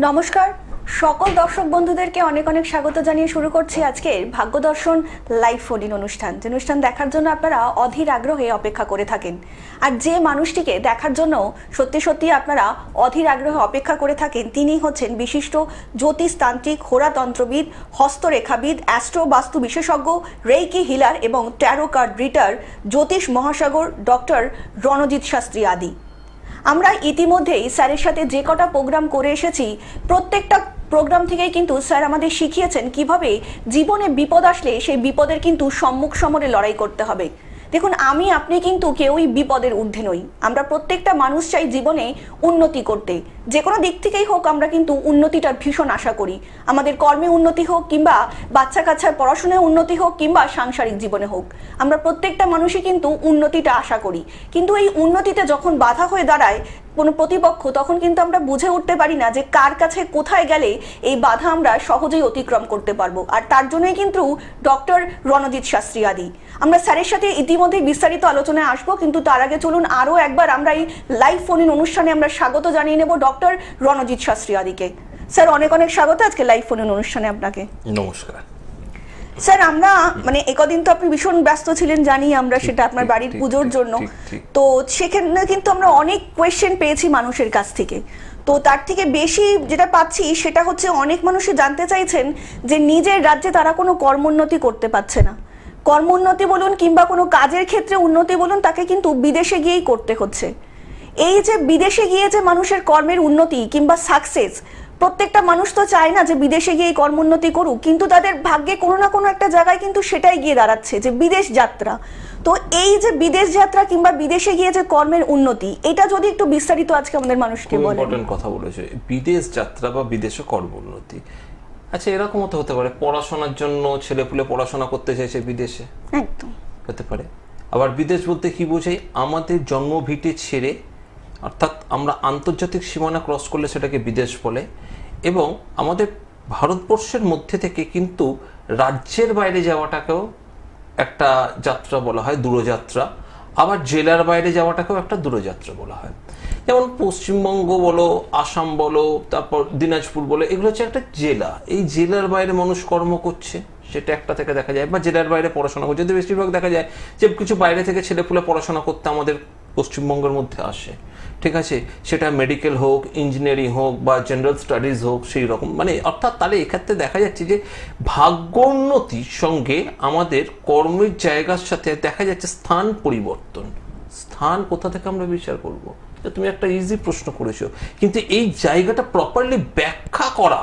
নমস্কার সকল দর্শক বন্ধুদেরকে অনেক অনেক স্বাগত জানিয়ে শুরু করছি আজকের ভাগ্য দর্শন লাইভ ফোন ইন অনুষ্ঠান। যে অনুষ্ঠান দেখার জন্য আপনারা অধীর আগ্রহে অপেক্ষা করে থাকেন, আর যে মানুষটিকে দেখার জন্য সত্যি সত্যি আপনারা অধীর আগ্রহে অপেক্ষা করে থাকেন তিনি হচ্ছেন বিশিষ্ট জ্যোতিষতান্ত্রিক, হোরাতন্ত্রবিদ, হস্তরেখাবিদ, অ্যাস্ট্রো বাস্তু বিশেষজ্ঞ, রেইকি হিলার এবং ট্যারো কার্ড রিডার জ্যোতিষ মহাসাগর ডক্টর রণজিৎ শাস্ত্রী আদি। আমরা ইতিমধ্যেই স্যারের সাথে যে কটা প্রোগ্রাম করে এসেছি প্রত্যেকটা প্রোগ্রাম থেকেই কিন্তু স্যার আমাদের শিখিয়েছেন কিভাবে জীবনে বিপদ আসলে সেই বিপদের কিন্তু সম্মুখ সমরে লড়াই করতে হবে। দেখুন, আমি আপনি কিন্তু কেউই বিপদের ঊর্ধ্বে নই। আমরা প্রত্যেকটা মানুষ চাই জীবনে উন্নতি করতে, যে কোনো দিক থেকেই হোক আমরা কিন্তু উন্নতিটার ভীষণ আশা করি। আমাদের কর্মে উন্নতি হোক, কিংবা বাচ্চা কাচ্চার পড়াশোনায় উন্নতি হোক, কিংবা সাংসারিক জীবনে হোক, আমরা প্রত্যেকটা মানুষই কিন্তু উন্নতিটা আশা করি। কিন্তু এই উন্নতিতে যখন বাধা হয়ে দাঁড়ায় কোনো প্রতিপক্ষ, তখন কিন্তু আমরা বুঝে উঠতে পারি না যে কার কাছে কোথায় গেলে এই বাধা আমরা সহজেই অতিক্রম করতে পারবো। আর তার জন্যই কিন্তু ডক্টর রণজিৎ শাস্ত্রী আদি। আমরা স্যারের সাথে ইতিমধ্যে বিস্তারিত আলোচনায় আসবো, কিন্তু তার আগে চলুন আরও একবার আমরা এই লাইভ ফোন ইন অনুষ্ঠানে আমরা স্বাগত জানিয়ে নেব ডক্টর রণজিৎ শাস্ত্রী আদিকে। স্যার অনেক অনেক স্বাগত আজকে লাইভ ফোন ইন অনুষ্ঠানে আপনাকে। নমস্কার স্যার, আমরা একদিন তো আপনি ভীষণ ব্যস্ত ছিলেন জানি আমরা, সেটা আপনার বাড়ির পুজোর জন্য। তো সেখানে কিন্তু আমরা অনেক কোয়েশ্চেন পেয়েছি মানুষের কাছ থেকে। তো তার থেকে বেশি যেটা পাচ্ছি সেটা হচ্ছে অনেক মানুষই জানতে চাইছেন যে নিজের রাজ্যে তারা কোনো কর্মোন্নতি করতে পারছে না। কর্মোন্নতি বলুন কিংবা কোনো কাজের ক্ষেত্রে উন্নতি বলুন, তাকে কিন্তু বিদেশে গিয়েই করতে হচ্ছে। এই যে বিদেশে গিয়ে যে মানুষের কর্মের উন্নতি কিংবা সাকসেস, প্রত্যেকটা মানুষ তো চায় না যে বিদেশে গিয়ে কর্মোন্নতি করুক, কিন্তু তাদের ভাগ্যে কোনো না কোনো একটা জায়গায় কিন্তু সেটাই গিয়ে দাঁড়াচ্ছে যে বিদেশ যাত্রা। তো এই যে বিদেশ যাত্রা কিংবা বিদেশে গিয়ে যে কর্মের উন্নতি, এটা যদি একটু বিস্তারিত আজকে আমাদের মানুষকে বলেন। ইম্পর্টেন্ট কথা বলেছে, বিদেশ যাত্রা বা বিদেশে কর্মোন্নতি। আচ্ছা, এরকম তো হতে পারে পড়াশোনার জন্য ছেলেপুলে পড়াশোনা করতে চাইছে বিদেশে, একদম হতে পারে। আবার বিদেশ বলতে কি বোঝাই, আমাদের জন্মভিটে ছেড়ে, অর্থাৎ আমরা আন্তর্জাতিক সীমানা ক্রস করলে সেটাকে বিদেশ বলে। এবং আমাদের ভারতবর্ষের মধ্যে থেকে কিন্তু রাজ্যের বাইরে যাওয়াটাকেও একটা যাত্রা বলা হয়, দূরযাত্রা। আবার জেলার বাইরে যাওয়াটাকেও একটা দূরযাত্রা বলা হয়। যেমন পশ্চিমবঙ্গ বলো, আসাম বলো, তারপর দিনাজপুর বলো, এগুলো হচ্ছে একটা জেলা। এই জেলার বাইরে মানুষ কর্ম করছে, সেটা একটা থেকে দেখা যায়। বা জেলার বাইরে পড়াশোনা করছে, যদি বেশিরভাগ দেখা যায় যে কিছু বাইরে থেকে ছেলেপুলে পড়াশোনা করতে আমাদের পশ্চিমবঙ্গের মধ্যে আসে, ঠিক আছে, সেটা মেডিকেল হোক, ইঞ্জিনিয়ারিং হোক বা জেনারেল স্টাডিজ হোক, সেই রকম অর্থাৎ তাহলে এক্ষেত্রে দেখা যাচ্ছে যে ভাগ্যোন্নতির সঙ্গে আমাদের কর্মের জায়গার সাথে দেখা যাচ্ছে স্থান পরিবর্তন। স্থান কোথা থেকে আমরা বিচার করব? তুমি একটা ইজি প্রশ্ন করেছো, কিন্তু এই জায়গাটা প্রপারলি ব্যাখ্যা করা,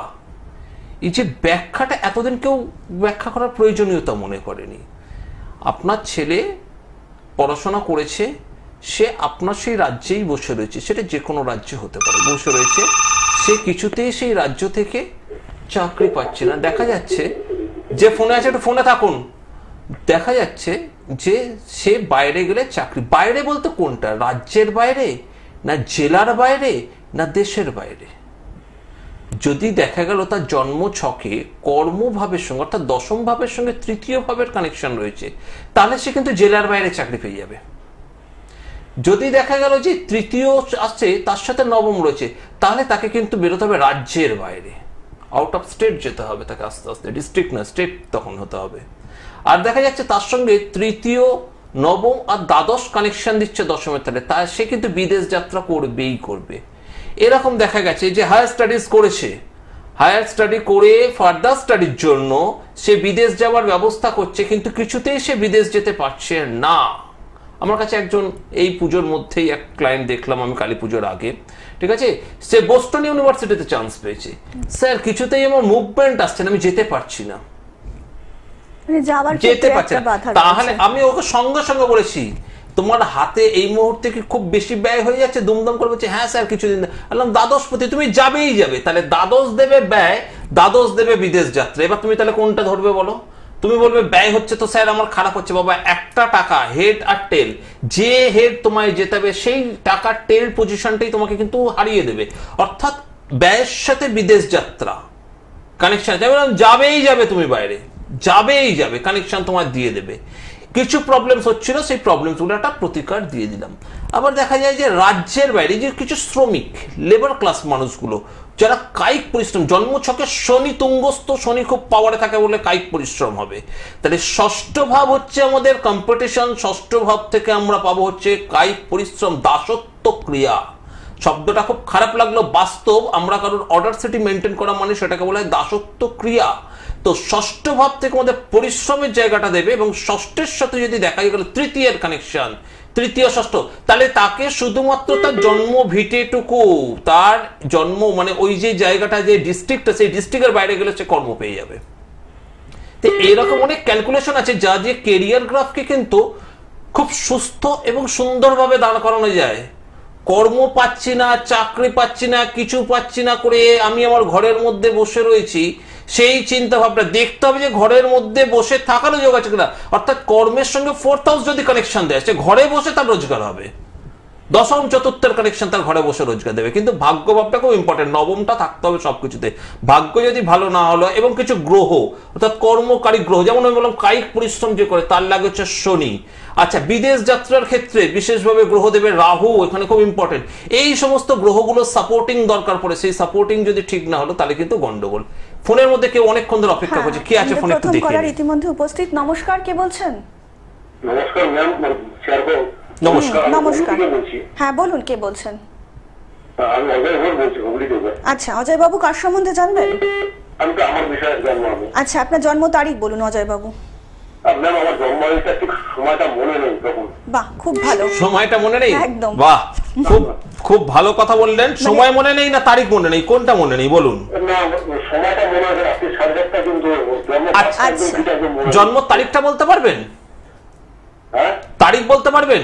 এই যে ব্যাখ্যাটা এতদিন কেউ ব্যাখ্যা করার প্রয়োজনীয়তা মনে করেনি। আপনার ছেলে পড়াশোনা করেছে, সে আপনার সেই রাজ্যেই বসে রয়েছে, সেটা যে কোনো রাজ্যে হতে পারে, বসে রয়েছে, সে কিছুতেই সেই রাজ্য থেকে চাকরি পাচ্ছে না। দেখা যাচ্ছে যে ফোনে আছে, একটু ফোনে থাকুন, দেখা যাচ্ছে যে সে বাইরে গেলে চাকরি, বাইরে বলতে কোনটা, রাজ্যের বাইরে না জেলার বাইরে না দেশের বাইরে। যদি দেখা গেল তার জন্ম ছকে কর্মভাবের সঙ্গে, অর্থাৎ দশম ভাবের সঙ্গে তৃতীয় ভাবের কানেকশন রয়েছে, তাহলে সে কিন্তু জেলার বাইরে চাকরি পেয়ে যাবে। যদি দেখা গেল যে তৃতীয় আসছে তার সাথে নবম রয়েছে, তাহলে তাকে কিন্তু বেরোতে হবে রাজ্যের বাইরে, আউট অফ স্টেট যেতে হবে তাকে, আস্তে আস্তে, ডিস্ট্রিক্ট না স্টেট তখন হতে হবে। আর দেখা যাচ্ছে তার সঙ্গে তৃতীয়, নবম আর দ্বাদশ কানেকশন দিচ্ছে দশমের তালে, তা সে কিন্তু বিদেশ যাত্রা করবেই করবে। এরকম দেখা গেছে যে হায়ার স্টাডিজ করেছে, হায়ার স্টাডি করে ফার্দার স্টাডির জন্য সে বিদেশ যাওয়ার ব্যবস্থা করছে, কিন্তু কিছুতেই সে বিদেশ যেতে পারছে না। আমার কাছে একজন এই পুজোর মধ্যেই এক ক্লায়েন্ট দেখলাম আমি, কালী পুজোর আগে, ঠিক আছে, সে বোস্টন ইউনিভার্সিটিতে চান্স পেয়েছে। স্যার কিছুতেই আমার মুভমেন্ট আসছে না, আমি যেতে পারছি না, যেতে পারছি না। তাহলে আমি ওকে সঙ্গে সঙ্গে বলেছি, তোমার হাতে এই মুহূর্তে কি খুব বেশি ব্যয় হয়ে যাচ্ছে? দুমদাম করে বলছে হ্যাঁ স্যার কিছুদিন। বললাম দ্বাদশপতি, তুমি যাবেই যাবে, তাহলে দ্বাদশ দেবে ব্যয়, দ্বাদশ দেবে বিদেশ যাত্রা। এবার তুমি তাহলে কোনটা ধরবে বলো? তুমি বলবে ব্যয় হচ্ছে তো স্যার আমার খারাপ হচ্ছে। বাবা, একটা টাকা হেড আর টেল, যে হেড তোমায় যেতে হবে সেই টাকার টেল পজিশনটাই তোমাকে কিন্তু হারিয়ে দেবে। অর্থাৎ ব্যয়ের সাথে বিদেশ যাত্রা কানেকশন, যাবেই যাবে, তুমি বাইরে যাবেই যাবে, কানেকশন তোমার দিয়ে দেবে। কিছু প্রবলেমস হচ্ছিল, সেই প্রবলেমসগুলো একটা প্রতিকার দিয়ে দিলাম। আবার দেখা যায় যে রাজ্যের বাইরে যে কিছু শ্রমিক, লেবার ক্লাস মানুষগুলো যারা কায়িক পরিশ্রম, জন্মছকে শনি তুঙ্গস্থ, শনি খুব পাওয়ারে থাকে বলে কায়িক পরিশ্রম হবে। তাহলে ষষ্ঠ ভাব হচ্ছে আমাদের কম্পিটিশন, ষষ্ঠ ভাব থেকে আমরা পাবো হচ্ছে কায়িক পরিশ্রম, দাসত্ব ক্রিয়া। শব্দটা খুব খারাপ লাগলো, বাস্তব। আমরা কারোর অর্ডার সিটি মেনটেন করা মানে সেটাকে বলা হয় দাসত্ব ক্রিয়া। তো ষষ্ঠ ভাব থেকে আমাদের পরিশ্রমের জায়গাটা দেবে, এবং ষষ্ঠের সাথে যদি দেখা গেল তৃতীয়ের কানেকশন, তৃতীয় ষষ্ঠ, তাহলে তাকে শুধুমাত্র তার জন্ম ভিটেটুকু, তার জন্ম মানে ওই যে জায়গাটা, যে ডিস্ট্রিক্টটা, সেই ডিস্ট্রিক্টের বাইরে গেলে সে কর্ম পেয়ে যাবে। তো এরকম অনেক ক্যালকুলেশন আছে যা যে কেরিয়ার গ্রাফকে কিন্তু খুব সুস্থ এবং সুন্দরভাবে দাঁড় করানো যায়। কর্ম পাচ্ছি না, চাকরি পাচ্ছি না, কিছু পাচ্ছি না করে আমি আমার ঘরের মধ্যে বসে রয়েছি, সেই চিন্তা ভাবনা দেখতে হবে যে ঘরের মধ্যে বসে থাকারও যোগ আছে কিনা। অর্থাৎ কর্মের সঙ্গে ফোর্থ হাউস যদি কানেকশন দেয়, সে ঘরে বসে তার রোজগার হবে। দশম চতুর্থের কানেকশন তার ঘরে বসে রোজগার দেবে। কিন্তু ভাগ্য ভাবটা খুব ইম্পর্টেন্ট, নবমটা থাকতে হবে সবকিছুতে। ভাগ্য যদি ভালো না হলো, এবং কিছু গ্রহ অর্থাৎ কর্মকারী গ্রহ, যেমন আমি বললাম কায়িক পরিশ্রম যে করে তার লাগে হচ্ছে শনি। আচ্ছা, বিদেশ যাত্রার ক্ষেত্রে বিশেষভাবে গ্রহদেবের রাহু এখানে খুব ইম্পর্টেন্ট। এই সমস্ত গ্রহগুলো সাপোর্টিং দরকার পড়ে, সেই সাপোর্টিং যদি ঠিক না হলো তাহলে কিন্তু গন্ডগোল। ফোনের মধ্যে কেউ অনেকক্ষণ ধরে অপেক্ষা করছে, কি আছে ফোনে একটু দেখে নিন। ইতিমধ্যে উপস্থিত। নমস্কার, কে বলছেন? নমস্কার ম্যাম, নমস্কার। নমস্কার, হ্যাঁ বলুন, কে বলছেন? আমি অজয় ঘোষ বলছি, হুগলি থেকে। আচ্ছা, অজয় বাবু কার সম্বন্ধে জানবেন? আমি তো আমার বিষয়ে জানবো। আমি আচ্ছা, আপনার জন্ম তারিখ বলুন অজয় বাবু। ম্যাম, আমার জন্মদিনটা ঠিক সময়টা মনে নেই তখন। বাহ, খুব ভালো। সময়টা মনে নেই? একদম। বাহ, খুব ভালো কথা বললেন। সময় মনে নেই না তারিখ মনে নেই, কোনটা মনে নেই বলুন? না, সময়টা মনে আছে, রাত্রি 7:30, কিন্তু জন্ম তারিখটা বলতে পারবেন? হ্যাঁ, তারিখ বলতে পারবেন?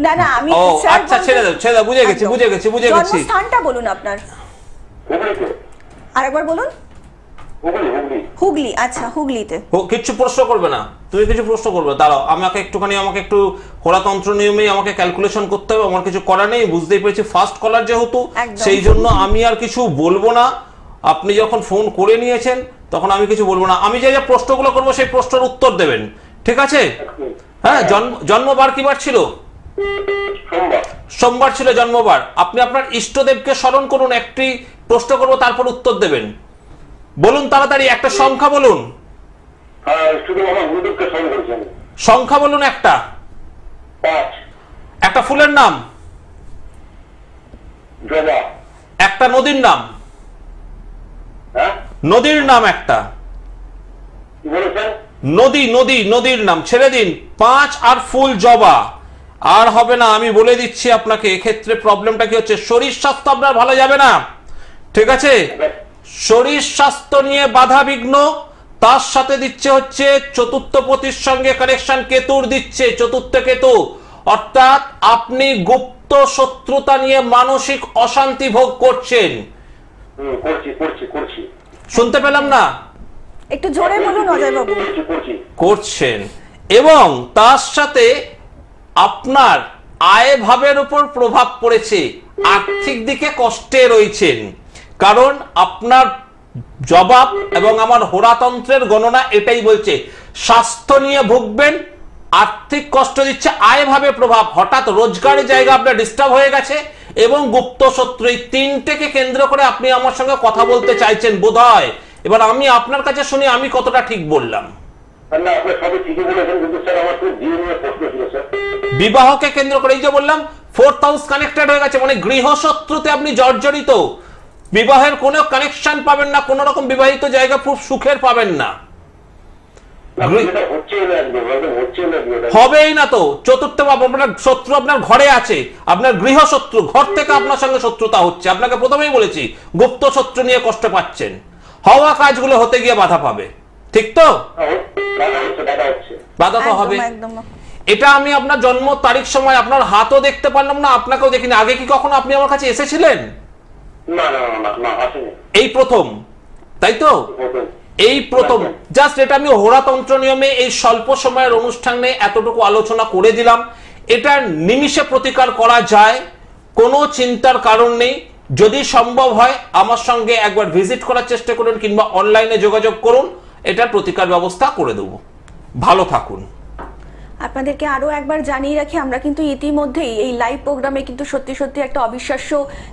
না না, আমি ও আচ্ছা, ছেড়ে দাও, বুঝে গেছি। জন্মস্থানটা বলুন আপনার। আরেকবার বলুন। হুগলি। আচ্ছা, হুগলিতে। কিছু প্রশ্ন করবে না, তুমি কিছু প্রশ্ন করবে। দাঁড়াও, আমাকে একটু হোরাতন্ত্র নিয়মেই আমাকে ক্যালকুলেশন করতে হবে। আমার কিছু করার নেই, বুঝতেই পেরেছি ফার্স্ট কলার যেহেতু, সেই জন্য আমি আর কিছু বলবো না। আপনি যখন ফোন করে নিয়েছেন তখন আমি কিছু বলবো না। আমি যে প্রশ্নগুলো করবো সেই প্রশ্নের উত্তর দেবেন, ঠিক আছে? হ্যাঁ, জন্মবার কি বার ছিল? সোমবার ছিল জন্মবার। আপনি আপনার ইষ্টদেবকে স্মরণ করুন, একটি প্রশ্ন করবো তারপর উত্তর দেবেন। বলুন তাড়াতাড়ি, একটা সংখ্যা বলুন। সংখ্যা বলুন একটা। একটা ফুলের নাম, একটা নদীর নাম, নদীর নাম একটা। নদীর নাম ছেড়ে দিন। 5 আর ফুল জবা। আর হবে না, আমি বলে দিচ্ছি আপনাকে। এক্ষেত্রে প্রবলেমটা কি হচ্ছে, শরীর স্বাস্থ্য আপনার ভালো যাবে না, ঠিক আছে? শরীর স্বাস্থ্য নিয়ে বাধা বিঘ্ন, তার সাথে দিচ্ছে হচ্ছে চতুর্থ পতির সঙ্গে কানেকশন কেতুর দিচ্ছে, চতুর্থ কেতু। অর্থাৎ আপনি গুপ্ত শত্রুতা নিয়ে মানসিক অশান্তি ভোগ করছেন। শুনতে পেলাম না? একটু জোরে বলুন অজয় বাবু। করছেন, এবং তার সাথে আপনার আয় ভাবের উপর প্রভাব পড়েছে, আর্থিক দিকে কষ্টে রয়েছেন। কারণ আপনার জবাব এবং আমার হোরাতন্ত্রের গণনা এটাই বলছে, স্বাস্থ্য নিয়ে ভুগবেন, আর্থিক কষ্ট দিচ্ছে, আয় ভাবে প্রভাব, হঠাৎ রোজগারের জায়গা আপনার ডিস্টার্ব হয়ে গেছে, এবং গুপ্ত শত্রু। এই তিনটেকে কেন্দ্র করে আপনি আমার সঙ্গে কথা বলতে চাইছেন বোধহয়। এবার আমি আপনার কাছে শুনি আমি কতটা ঠিক বললাম। বিবাহকে কেন্দ্র করে এই যে বললাম, 4th হাউস কানেক্টেড হয়ে গেছে, মানে গৃহশত্রুতে আপনি জর্জরিত। বিবাহের কোনো কানেকশন পাবেন না, কোন রকম বিবাহিত জায়গা খুব সুখের পাবেন না, হবেই না তো। চতুর্থ আপনার শত্রু আপনার ঘরে আছে, আপনার গৃহশত্রু, ঘর থেকে আপনার সঙ্গে শত্রুতা হচ্ছে। আপনাকে প্রথমেই বলেছি গুপ্ত শত্রু নিয়ে কষ্ট পাচ্ছেন, হওয়া কাজগুলো হতে গিয়ে বাধা পাবে, ঠিক তো? বাধা তো হবে। এটা আমি আপনার জন্ম তারিখ সময় আপনার হাতও দেখতে পারলাম না, আপনাকেও দেখিনি। আগে কি কখনো আপনি আমার কাছে এসেছিলেন? এই প্রথম, তাই তো? এই প্রথম। জাস্ট এটা আমি হোরাতন্ত্র নিয়মে এই স্বল্প সময়ের অনুষ্ঠানে এতটুকু আলোচনা করে দিলাম। এটা নিমিষে প্রতিকার করা যায়, কোনো চিন্তার কারণ নেই। যদি সম্ভব হয় আমার সঙ্গে একবার ভিজিট করার চেষ্টা করুন, কিংবা অনলাইনে যোগাযোগ করুন, এটার প্রতিকার ব্যবস্থা করে দেব। ভালো থাকুন। আপনাদেরকে আরও একবার জানিয়ে রাখি, আমরা কিন্তু ইতিমধ্যেই এই লাইভ প্রোগ্রামে কিন্তু সত্যি সত্যি একটা অবিশ্বাস্য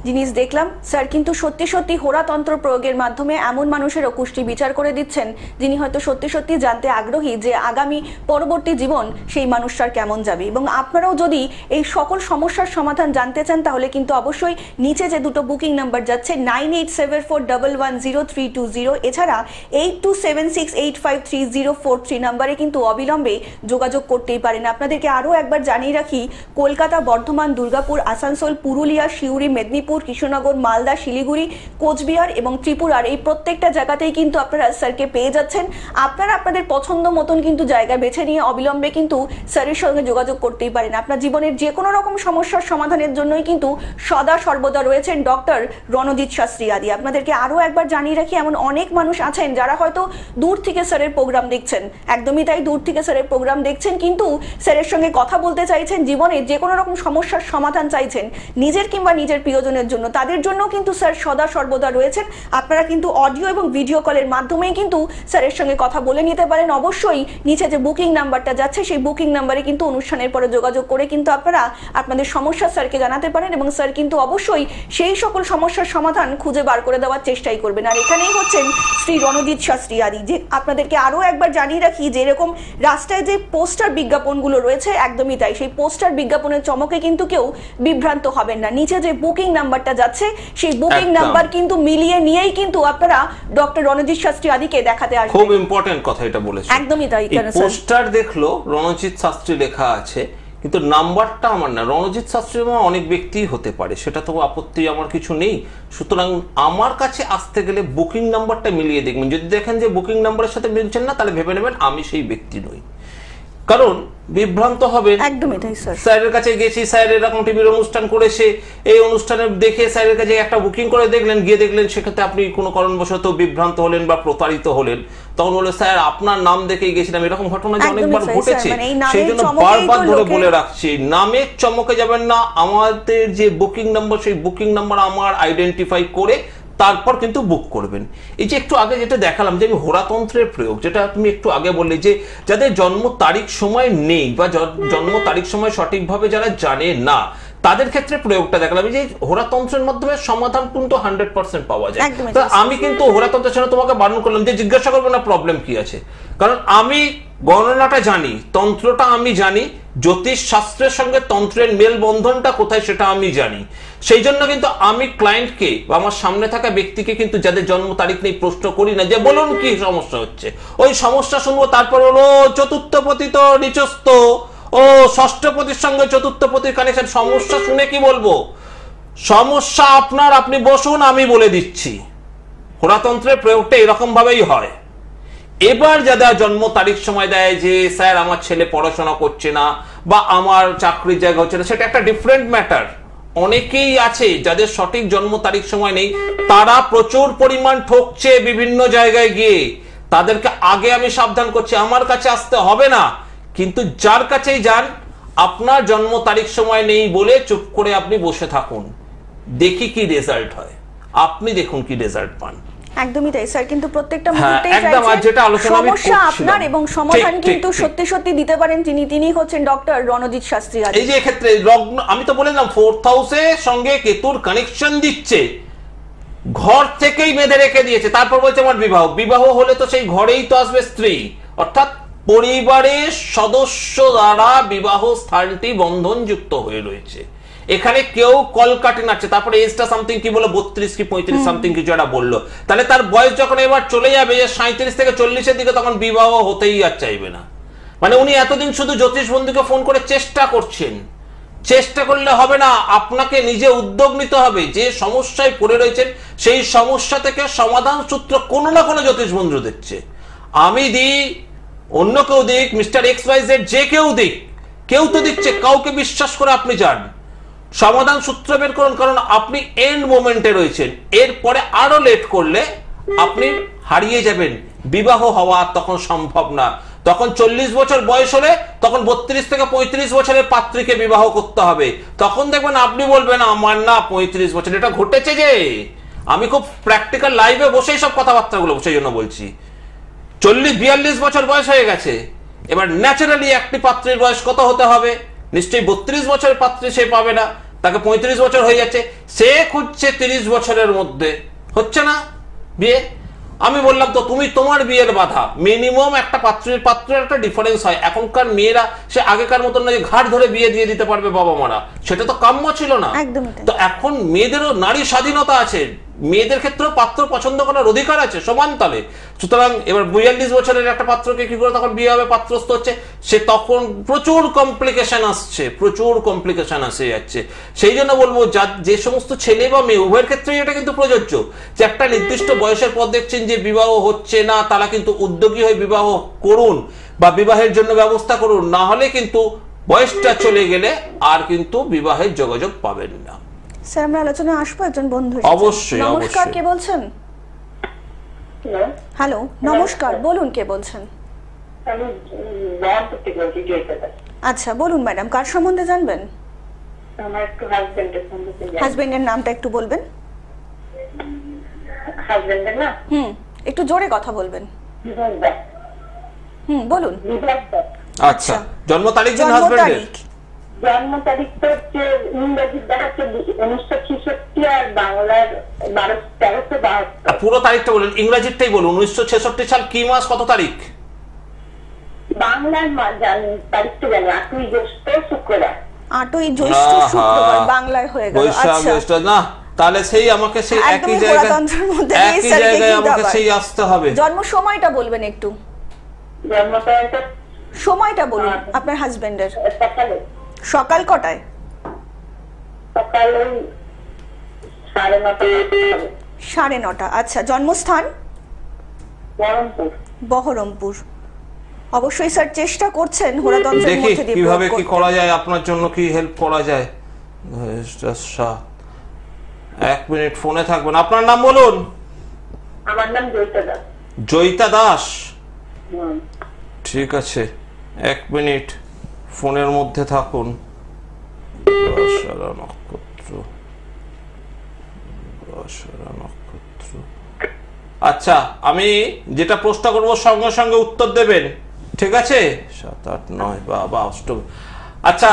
জিনিস দেখলাম। স্যার কিন্তু সত্যি সত্যি হোরাতন্ত্র প্রয়োগের মাধ্যমে এমন মানুষেরও কুষ্টি বিচার করে দিচ্ছেন যিনি হয়তো সত্যি সত্যি জানতে আগ্রহী যে আগামী পরবর্তী জীবন সেই মানুষটার কেমন যাবে। এবং আপনারাও যদি এই সকল সমস্যার সমাধান জানতে চান তাহলে কিন্তু অবশ্যই নিচে যে দুটো বুকিং নাম্বার যাচ্ছে 9874110320, এছাড়া 8276853043 নাম্বারে কিন্তু অবিলম্বে যোগাযোগ করতেই পারেন। আপনাদেরকে আরও একবার জানিয়ে রাখি, কলকাতা, বর্ধমান, দুর্গাপুর, আসানসোল, পুরুলিয়া, সিউড়ি, মেদিনীপুর, কৃষ্ণনগর, মালদা, শিলিগুড়ি, কোচবিহার এবং ত্রিপুরার এই প্রত্যেকটা জায়গাতেই কিন্তু আপনারা স্যারকে পেয়ে যাচ্ছেন। আপনারা আপনাদের পছন্দ মতন কিন্তু জায়গা বেছে নিয়ে অবিলম্বে কিন্তু স্যারের সঙ্গে যোগাযোগ করতেই পারেন। আপনার জীবনের যে কোনো রকম সমস্যার সমাধানের জন্যই কিন্তু সদা সর্বদা রয়েছেন ডক্টর রণজিৎ শাস্ত্রী আদি। আপনাদেরকে আরও একবার জানিয়ে রাখি, এমন অনেক মানুষ আছেন যারা হয়তো দূর থেকে স্যারের প্রোগ্রাম দেখছেন, একদমই তাই, দূর থেকে স্যারের প্রোগ্রাম দেখছেন কিন্তু স্যারের সঙ্গে কথা বলতে চাইছেন, জীবনে যে কোনো রকম সমস্যার সমাধান চাইছেন নিজের কিংবা নিজের প্রিয়জনের জন্য, তাদের জন্য কিন্তু স্যার সদা সর্বদা রয়েছেন। আপনারা কিন্তু অডিও এবং ভিডিও কলের মাধ্যমেই কিন্তু স্যারের সঙ্গে কথা বলে নিতে পারেন। অবশ্যই নিচে যে বুকিং নাম্বারটা যাচ্ছে সেই বুকিং নাম্বারে কিন্তু অনুষ্ঠানের পরে যোগাযোগ করে কিন্তু আপনারা আপনাদের সমস্যা স্যারকে জানাতে পারেন এবং স্যার কিন্তু অবশ্যই সেই সকল সমস্যার সমাধান খুঁজে বার করে দেওয়ার চেষ্টাই করবেন। আর এখানেই হচ্ছেন শ্রী রণজিৎ শাস্ত্রী আদি। যে আপনাদেরকে আরও একবার জানিয়ে রাখি, যেরকম রাস্তায় যে পোস্টার বিজ্ঞাপনগুলো রয়েছে একদমই তাই, সেই পোস্টার বিজ্ঞাপনের চমকে কিন্তু কেউ বিভ্রান্ত হবেন না। নিচে যে বুকিং নাম্বারটা যাচ্ছে সেই বুকিং নাম্বার কিন্তু মিলিয়ে নিয়েই কিন্তু আপনারা ডক্টর রণজিৎ শাস্ত্রী আদিকে দেখাতে আসবেন। খুব ইম্পর্টেন্ট কথা এটা বলেছেন, একদমই তাই। পোস্টার দেখলো রণজিৎ শাস্ত্রী লেখা আছে কিন্তু নাম্বারটা আমার না। রণজিৎ শাস্ত্রী অনেক ব্যক্তি হতে পারে, সেটা তো আপত্তি আমার কিছু নেই। সুতরাং আমার কাছে আসতে গেলে বুকিং নাম্বারটা মিলিয়ে দেখবেন। যদি দেখেন যে বুকিং নাম্বারের সাথে মিলছেন না, তাহলে ভেবে নেবেন আমি সেই ব্যক্তি নই, কারণ বিভ্রান্ত হবে। একদমই তাই স্যার। স্যারের কাছে গেছি, স্যার এরকম টিভির অনুষ্ঠান করেছে, এই অনুষ্ঠানে দেখে স্যারের কাছে একটা বুকিং করে দেখলেন, গিয়ে দেখলেন সেক্ষেত্রে আপনি কোনো কারণবশত বিভ্রান্ত হলেন বা প্রতারিত হলেন, তখন বলে স্যার আপনার নাম দেখেই গেছিলাম। এরকম ঘটনা যে অনেকবার ঘটেছে, সেই জন্য বারবার ধরে বলে রাখছি, নামের চমকে যাবেন না। আমাদের যে বুকিং নাম্বার, সেই বুকিং নাম্বার আমার আইডেন্টিফাই করে তারপর কিন্তু বুক করবেন। এই যে একটু আগে যেটা দেখালাম যে আমি হোরাতন্ত্রের প্রয়োগ, যেটা তুমি একটু আগে বললে যে যাদের জন্ম তারিখ সময় নেই বা জন্ম তারিখ সময় সঠিকভাবে যারা জানে না, তাদের ক্ষেত্রে প্রয়োগটা দেখালাম। যে হোরাতন্ত্রের মাধ্যমে সমাধান কিন্তু 100% পাওয়া যায়। আমি কিন্তু হোরাতন্ত্রের জন্য তোমাকে বারণ করলাম যে জিজ্ঞাসা করবো না প্রবলেম কি আছে, কারণ আমি গণনাটা জানি, তন্ত্রটা আমি জানি, জ্যোতিষ শাস্ত্রের সঙ্গে তন্ত্রের মেলবন্ধনটা কোথায় সেটা আমি জানি। সেই জন্য কিন্তু আমি ক্লায়েন্টকে বা আমার সামনে থাকা ব্যক্তিকে কিন্তু যাদের জন্ম তারিখ নেই প্রশ্ন করি না যে বলুন কি সমস্যা হচ্ছে। ওই সমস্যা শুনবো, তারপর হলো চতুর্থপতি তো নিচস্থ, ও ষষ্ঠপতির সঙ্গে চতুর্থপতির কানেকশন। সমস্যা শুনে কি বলবো, সমস্যা আপনার, আপনি বসুন আমি বলে দিচ্ছি। হোরাতন্ত্রের প্রয়োগটা এরকম ভাবেই হয়। এবার যারা জন্ম তারিখ সময় দেয় যে স্যার আমার ছেলে পড়াশোনা করছে না বা আমার চাকরির জায়গা হচ্ছে না, সেটা একটা ডিফারেন্ট ম্যাটার। অনেকেই আছে যাদের সঠিক জন্ম তারিখ সময় নেই, তারা প্রচুর পরিমাণ ঠকছে বিভিন্ন জায়গায় গিয়ে। তাদেরকে আগে আমি সাবধান করছি, আমার কাছে আসতে হবে না, কিন্তু যার কাছেই যান আপনার জন্ম তারিখ সময় নেই বলে চুপ করে আপনি বসে থাকুন, দেখি কি রেজাল্ট হয়। আপনি দেখুন কি রেজাল্ট পান। একদমই তাই স্যার, কিন্তু প্রত্যেকটা মুহূর্তেই সমস্যা আপনার এবং সমাধান কিন্তু সত্যি সত্যি দিতে পারেন তিনি হচ্ছেন ডক্টর রণজিৎ শাস্ত্রী। এই যে ক্ষেত্রে আমি তো বললাম 4th হাউসের সঙ্গে কেতুর কানেকশন দিচ্ছে, ঘর থেকেই বেঁধে রেখে দিয়েছে, তারপর বলছে আমার বিবাহ। বিবাহ হলে তো সেই ঘরেই তো আসবে স্ত্রী, অর্থাৎ পরিবারের সদস্য দ্বারা বিবাহ স্থানটি বন্ধনযুক্ত হয়ে রয়েছে। এখানে কেউ কলকাটি নাচছে, তারপরে এজটা সামথিং কি বললো 32 কি 35 সামথিং কিছু একটা বললো, তাহলে তার বয়স যখন এবার চলে যাবে 37 থেকে 40-এর দিকে, তখন বিবাহ হতেই আর চাইবে না। মানে উনি এতদিন শুধু জ্যোতিষ বন্ধুকে ফোন করে চেষ্টা করছেন। চেষ্টা করলে হবে না, আপনাকে নিজে উদ্যোগ নিতে হবে। যে সমস্যায় পড়ে রয়েছেন সেই সমস্যা থেকে সমাধান সূত্র কোনো না কোনো জ্যোতিষ বন্ধু দিচ্ছে। আমি দিই, অন্য কেউ দিক, মিস্টার XYZ যে কেউ দিক, কেউ তো দিচ্ছে, কাউকে বিশ্বাস করে আপনি যান, সমাধান সূত্র বের করুন। কারণ আপনি এন্ড মোমেন্টে রয়েছেন, এরপরে আরো লেট করলে আপনি হারিয়ে যাবেন। বিবাহ হওয়া তখন সম্ভব না। তখন 40 বছর বয়স হলে তখন 32 থেকে 35 বছরের পাত্রীকে বিবাহ করতে হবে। তখন দেখবেন আপনি বলবেন আমার না 35 বছর। এটা ঘটেছে যে, আমি খুব প্র্যাকটিক্যাল লাইভে বসেই সব কথাবার্তাগুলো সেই জন্য বলছি। 40-42 বছর বয়স হয়ে গেছে, এবার ন্যাচারালি একটি পাত্রের বয়স কত হতে হবে? নিশ্চয়ই 32 বছরের পাত্রে সে পাবে না, তাকে 35 বছর হয়ে যাচ্ছে, সে খুঁজছে 30 বছরের মধ্যে। হচ্ছে না বিয়ে? আমি বললাম তো তুমি তোমার বিয়ের বাধা। মিনিমাম একটা পাত্রের একটা ডিফারেন্স হয়। এখনকার মেয়েরা সে আগেকার মতন না যে ঘাট ধরে বিয়ে দিয়ে দিতে পারবে বাবা মারা, সেটা তো কাম্য ছিল না। তো এখন মেয়েদেরও নারী স্বাধীনতা আছে, মেয়েদের ক্ষেত্রেও পাত্র পছন্দ করার অধিকার আছে সমান তালে। সুতরাং এবার 42 বছরের একটা পাত্রকে কি করে তখন বিয়ে হবে, পাত্রস্থ হচ্ছে, সে তখন প্রচুর কমপ্লিকেশন আসে যাচ্ছে। সেই জন্য বলবো যে সমস্ত ছেলে বা মেয়ে উভয়ের ক্ষেত্রেই এটা কিন্তু প্রযোজ্য, যে একটা নির্দিষ্ট বয়সের পর দেখছেন যে বিবাহ হচ্ছে না, তারা কিন্তু উদ্যোগী হয়ে বিবাহ করুন বা বিবাহের জন্য ব্যবস্থা করুন, না হলে কিন্তু বয়সটা চলে গেলে আর কিন্তু বিবাহের যোগাযোগ পাবেন না। স্যার আমরা আলোচনা আসবো, একজন বন্ধু অবশ্যই। নমস্কার, কে বলছেন? হ্যালো নমস্কার, বলুন কে বলছেন? আচ্ছা বলুন ম্যাডাম, কার সম্বন্ধে জানবেন? আমার একটু হাজবেন্ডের নামটা একটু বলবেন? হাজবেন্ডের না? একটু জোরে কথা বলবেন। বলুন। আচ্ছা জন্ম তারিখ দিন হাজবেন্ডের? জন্ম তারিখটা হচ্ছে ইংরেজির দেখাচ্ছে 1966 আর বাংলার 1372। পুরো তারিখটা বলুন, ইংরেজিটাই বলুন। 1966 সাল কি মাস কত তারিখ? বাংলার তারিখটা জানি 8ই জ্যৈষ্ঠ শুক্রবার। 8ই জ্যৈষ্ঠ শুক্রবার বাংলার হয়ে গেল। আচ্ছা না, তাহলে সেই আমাকে সেই একই জায়গায় আমাকে সেই আসতে হবে। জন্ম সময়টা বলবেন একটু? জন্মটা সময়টা বলুন আপনার হাজবেন্ডের। সকালে। সকাল কটায়? সকাল 9:30। 9:30। আচ্ছা জন্মস্থান? বহরমপুর। বহরমপুর। অবশ্যই স্যার চেষ্টা করছেন হোরাতন্ত্রের মধ্যে দিয়ে কিভাবে কি করা যায়, আপনার জন্য কি হেল্প করা যায়। 1 মিনিট ফোনে থাকবেন। আপনার নাম বলুন। আমার নাম জয়িতা দাস। জয়িতা দাস, ঠিক আছে 1 মিনিট ফোনের মধ্যে থাকুন। নক্ষত্র। আচ্ছা আমি যেটা প্রশ্ন করবো সঙ্গে সঙ্গে উত্তর দেবেন, ঠিক আছে? 7, 8, 9 বা 8। আচ্ছা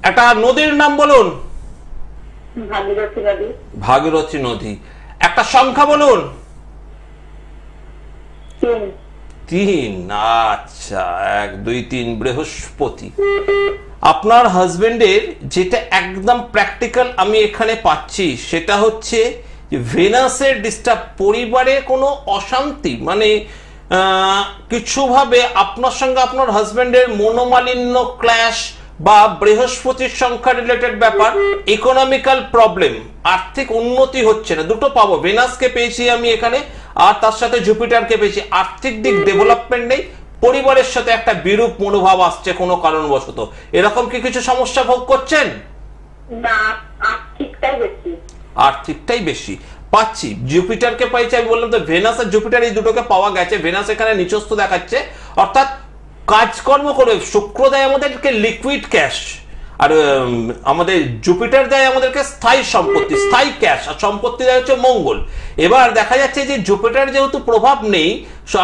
একটা নদীর নাম বলুন। ভাগীরথী নদী। ভাগীরথী নদী। একটা সংখ্যা বলুন। 3। আচ্ছা 1, 2, 3 বৃহস্পতি। আপনার হাজবেন্ডের যেটা একদম প্র্যাকটিক্যাল আমি এখানে পাচ্ছি সেটা হচ্ছে ভেনাসের ডিস্টার্ব, পরিবারে কোনো অশান্তি, মানে কিছুভাবে আপনার সঙ্গে আপনার হাজবেন্ডের মনোমালিন্য, ক্ল্যাশ বা বৃহস্পতির সংখ্যা রিলেটেড ব্যাপার, ইকোনমিক্যাল প্রবলেম, আর্থিক উন্নতি হচ্ছে না। দুটো পাবো, ভেনাসকে পেয়েছি আমি এখানে আর তার সাথে জুপিটারকে পেয়েছি। আর্থিক দিক ডেভেলপমেন্ট নেই, পরিবারের সাথে একটা বিরূপ মনোভাব আসছে কোনো কারণবশত। এরকম কি কিছু সমস্যা ভোগ করছেন? না, আর্থিকটাই বেশি পাচ্ছি। জুপিটারকে পাইছি, আমি বললাম তো ভেনাস আর জুপিটার এই দুটোকে পাওয়া গেছে। ভেনাস এখানে নিচস্থ দেখাচ্ছে, অর্থাৎ কাজকর্ম করে। শুক্র দেয় আমাদেরকে লিকুইড ক্যাশ, আর আমাদের জুপিটার দেয় আমাদেরকে স্থায়ী সম্পত্তি, স্থায়ী ক্যাশ, আর সম্পত্তি দেয় হচ্ছে মঙ্গল। এবার দেখা যাচ্ছে যে জুপিটার যেহেতু প্রভাব নেই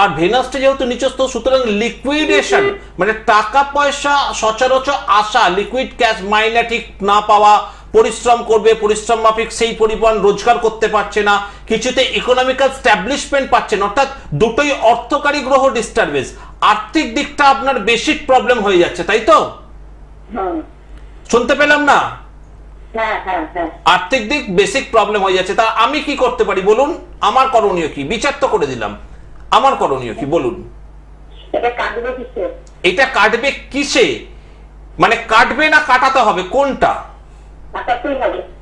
আর ভেনাসটা যেহেতু নিচস্থ, সুতরাং লিকুইডেশন মানে টাকা পয়সা সচরাচর আসা, লিকুইড ক্যাশ মাইনে ঠিক না পাওয়া, পরিশ্রম করবে, পরিশ্রম মাফিক সেই পরিমাণ রোজগার করতে পারছে না, কিছুতে ইকোনমিক্যাল স্ট্যাবলিশমেন্ট পাচ্ছে না, অর্থাৎ দুটোই অর্থকারী গ্রহ ডিস্টারবেন্স। আর্থিক দিকটা আপনার বেসিক প্রবলেম হয়ে যাচ্ছে, তাই তো? শুনতে পেলাম না? আর্থিক দিক বেসিক প্রবলেম হয়ে যাচ্ছে। তা আমি কি করতে পারি বলুন? আমার করণীয় কি? বিচার তো করে দিলাম, আমার করণীয় কি বলুন? এটা কাটবে কিসে? মানে কাটবে না কাটাতে হবে, কোনটা?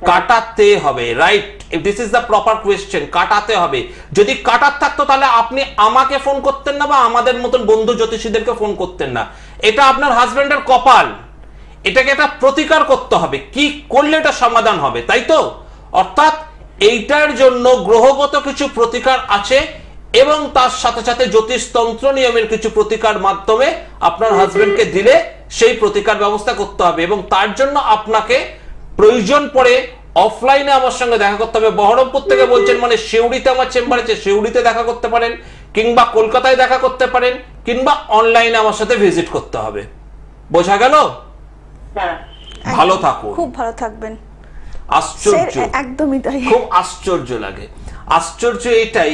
কাটাতে হবে, right. This is the proper question. কাটাতে হবে। যদি কাটার থাকতো তাহলে আপনি আমাকে ফোন করতেন না বা আমাদের মতন বন্ধু জ্যোতিষীদেরকে ফোন করতেন না। এটা আপনার হাজবেন্ডের কপাল, এটাকে একটা প্রতিকার করতে হবে। কি করলে এটা সমাধান হবে, তাই তো? অর্থাৎ এইটার জন্য গ্রহগত কিছু প্রতিকার আছে এবং তার সাথে সাথে জ্যোতিষতন্ত্র নিয়মের কিছু প্রতিকার মাধ্যমে আপনার হাজবেন্ডকে দিলে সেই প্রতিকার ব্যবস্থা করতে হবে। এবং তার জন্য আপনাকে প্রয়োজন পড়ে অফলাইনে আমার সঙ্গে দেখা করতে হবে। বহরমপুর থেকে বলছেন মানে সিউড়িতে আমার চেম্বার আছে, সিউড়িতে দেখা করতে পারেন, কিংবা কলকাতায় দেখা করতে পারেন, কিংবা অনলাইনে আমার সাথে ভিজিট করতে হবে। বোঝা গেল? হ্যাঁ ভালো থাকুন, খুব ভালো থাকবেন। আশ্চর্য, একদমই তাই, খুব আশ্চর্য লাগে। আশ্চর্য এটাই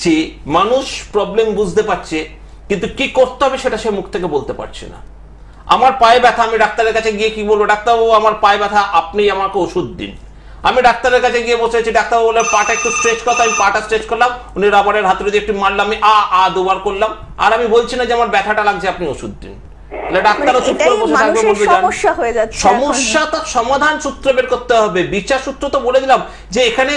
যে মানুষ প্রবলেম বুঝতে পারছে, কিন্তু কি করতে হবে সেটা সে মুখ থেকে বলতে পারছে না। আমার পায়ে ব্যথা, আমি ডাক্তারের কাছে গিয়ে কি বলবো, ডাক্তারবাবু আমার পায়ে ব্যথা, আপনি আমাকে ওষুধ দিন। আমি ডাক্তারের কাছে গিয়ে বসেছি, ডাক্তারবাবু বললেন পাটা একটু স্ট্রেচ করতে, আমি পাটা স্ট্রেচ করলাম, উনি রাবারের হাতুড়ি দিয়ে একটু মারলাম, আমি আ দুবার করলাম, আর আমি বলছি না যে আমার ব্যথাটা লাগছে, আপনি ওষুধ দিন। সমস্যা তো সমাধান সূত্র বের করতে হবে। বিচার সূত্র তো বলে দিলাম যে এখানে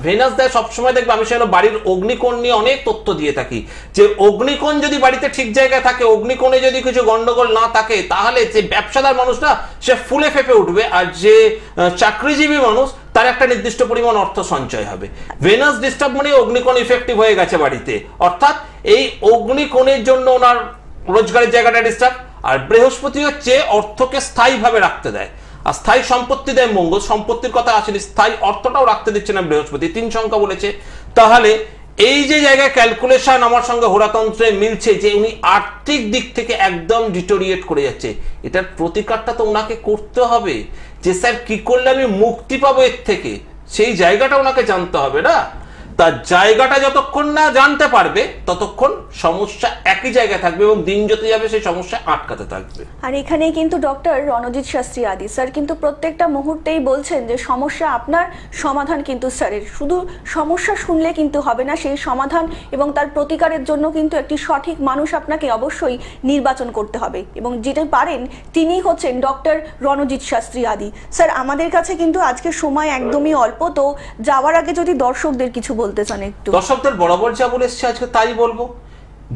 ভেনাস দেয় সবসময়। দেখবে আমি সেখানে বাড়ির অগ্নিকোণ নিয়ে অনেক তথ্য দিয়ে থাকি, যে অগ্নিকোণ যদি বাড়িতে ঠিক জায়গায় থাকে, অগ্নিকোণে যদি কিছু গন্ডগোল না থাকে, তাহলে যে ব্যবসাদার মানুষটা সে ফুলে ফেপে উঠবে, আর যে চাকরিজীবী মানুষ তার একটা নির্দিষ্ট পরিমাণ অর্থ সঞ্চয় হবে। ভেনাস ডিস্টার্ব মানে অগ্নিকোণ ইফেক্টিভ হয়ে গেছে বাড়িতে, অর্থাৎ এই অগ্নিকোণের জন্য ওনার রোজগারের জায়গাটা ডিস্টার্ব। আর বৃহস্পতি হচ্ছে অর্থকে স্থায়ীভাবে রাখতে দেয়, আর স্থায়ী সম্পত্তি দেয় মঙ্গল। সম্পত্তির কথা আসেনি, স্থায়ী অর্থটাও রাখতে দিচ্ছে না বৃহস্পতি, 3 সংখ্যা বলেছে। তাহলে এই যে জায়গায় ক্যালকুলেশন আমার সঙ্গে হোরাতন্ত্রে মিলছে যে উনি আর্থিক দিক থেকে একদম ডিটোরিয়েট করে যাচ্ছে, এটার প্রতিকারটা তো ওনাকে করতে হবে, যে স্যার কি করলে আমি মুক্তি পাবো এর থেকে, সেই জায়গাটা ওনাকে জানতে হবে না। তার জায়গাটা যতক্ষণ না জানতে পারবে ততক্ষণ সমস্যা একই জায়গায় থাকবে, এবং দিন যত যাবে সেই সমস্যা আটকাতে থাকবে। আর এখানেই কিন্তু ডক্টর রণজিৎ শাস্ত্রী আদি স্যার কিন্তু প্রত্যেকটা মুহূর্তেই বলছেন যে সমস্যা আপনার, সমাধান কিন্তু স্যারের। শুধু সমস্যা শুনলে কিন্তু হবে না, সেই সমাধান এবং তার প্রতিকারের জন্য কিন্তু একটি সঠিক মানুষ আপনাকে অবশ্যই নির্বাচন করতে হবে, এবং যেটা পারেন তিনি হচ্ছেন ডক্টর রণজিৎ শাস্ত্রী আদি স্যার। আমাদের কাছে কিন্তু আজকে সময় একদমই অল্প, তো যাওয়ার আগে যদি দর্শকদের কিছু বলতে চান একটু। দর্শকদের বরাবর যা বলে এসছে আজকে তাই বলবো,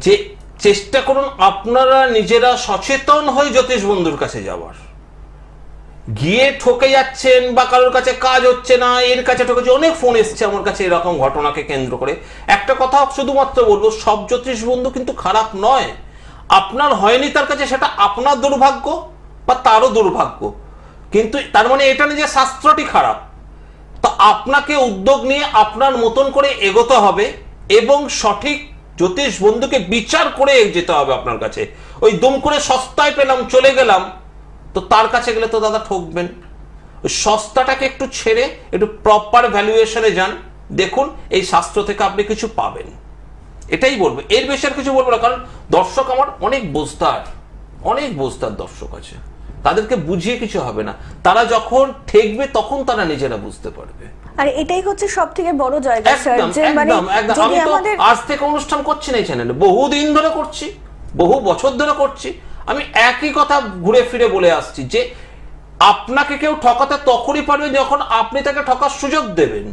যে চেষ্টা করুন আপনারা নিজেরা সচেতন হয়ে জ্যোতিষ বন্ধুর কাছে যাওয়ার। গিয়ে ঠকে যাচ্ছেন বা কারোর কাছে কাজ হচ্ছে না, এর কাছে ঠকেছে, অনেক ফোন এসছে আমার কাছে এরকম ঘটনাকে কেন্দ্র করে। একটা কথা শুধুমাত্র বলবো, সব জ্যোতিষ বন্ধু কিন্তু খারাপ নয়। আপনার হয়নি তার কাছে, সেটা আপনার দুর্ভাগ্য বা তারও দুর্ভাগ্য, কিন্তু তার মানে এটা না যে শাস্ত্রটি খারাপ। তো আপনাকে উদ্যোগ নিয়ে আপনার মতন করে এগোতে হবে, এবং সঠিক জ্যোতিষ বন্ধুকে বিচার করে যেতে হবে আপনার কাছে। ওই দুম করে সস্তায় পেলাম চলে গেলাম, তো তার কাছে গেলে তো দাদা ঠকবেন। ওই সস্তাটাকে একটু ছেড়ে একটু প্রপার ভ্যালুয়েশনে যান, দেখুন এই শাস্ত্র থেকে আপনি কিছু পাবেন। এটাই বলবো, এর বেশি আর কিছু বলবো না, কারণ দর্শক আমার অনেক বোঝদার দর্শক আছে, তাদেরকে বুঝিয়ে কিছু হবে না। তারা যখন ঠেকবে তখন তারা নিজেরা বুঝতে পারবে। আর এটাই হচ্ছে সবথেকে বড় জায়গা স্যার, যে মানে আমি তো আজ থেকে অনুষ্ঠান করছি না এই চ্যানেলে, বহুদিন ধরে করছি, বহু বছর ধরে করছি। আমি একই কথা ঘুরে ফিরে বলে আসছি, যে আপনাকে কেউ ঠকাতে তখনই পারবে যখন আপনি তাকে ঠকার সুযোগ দেবেন।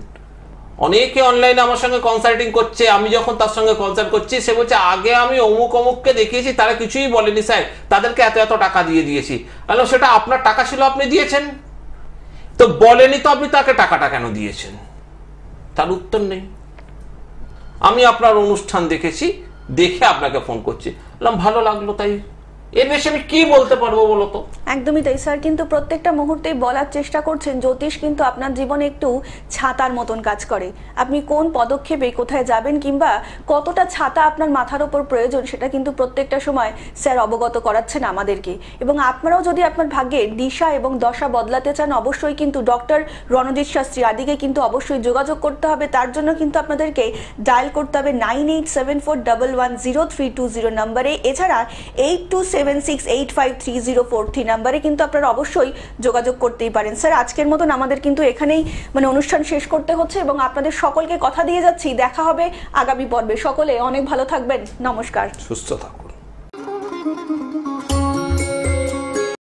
অনেকে অনলাইনে আমার সঙ্গে কনসাল্টিং করছে, আমি যখন তার সঙ্গে কনসাল্ট করছি সে বলছে আগে আমি অমুককে দেখিয়েছি, তারা কিছুই বলেনি স্যার, তাদেরকে এত টাকা দিয়ে দিয়েছি। সেটা আপনার টাকা ছিল, আপনি দিয়েছেন, তো বলেনি তো আপনি তাকে টাকাটা কেন দিয়েছেন? তার উত্তর নেই। আমি আপনার অনুষ্ঠান দেখেছি, দেখে আপনাকে ফোন করছি, ভালো লাগলো, তাই এর বেশি আমি কি বলতে পারবো বলো তো? একদমই তাই স্যার, কিন্তু প্রত্যেকটা মুহূর্তেই বলার চেষ্টা করছেন জ্যোতিষ কিন্তু আপনার জীবনে একটু ছাতার মতন কাজ করে। আপনি কোন পদক্ষেপে কোথায় যাবেন কিংবা কতটা ছাতা আপনার মাথার ওপর প্রয়োজন সেটা কিন্তু প্রত্যেকটা সময় স্যার অবগত করাচ্ছেন আমাদেরকে। এবং আপনারাও যদি আপনার ভাগ্যের দিশা এবং দশা বদলাতে চান, অবশ্যই কিন্তু ডক্টর রণজিৎ শাস্ত্রী আদিকে কিন্তু অবশ্যই যোগাযোগ করতে হবে। তার জন্য কিন্তু আপনাদেরকে ডায়াল করতে হবে 9874110320 নম্বরে, এছাড়া 8276853043 নাম্বারে কিন্তু আপনারা অবশ্যই যোগাযোগ করতেই পারেন। স্যার আজকের মতন আমাদের কিন্তু এখানেই মানে অনুষ্ঠান শেষ করতে হচ্ছে, এবং আপনাদের সকলকে কথা দিয়ে যাচ্ছি দেখা হবে আগামী পর্বে। সকলে অনেক ভালো থাকবেন, নমস্কার, সুস্থ থাকুন।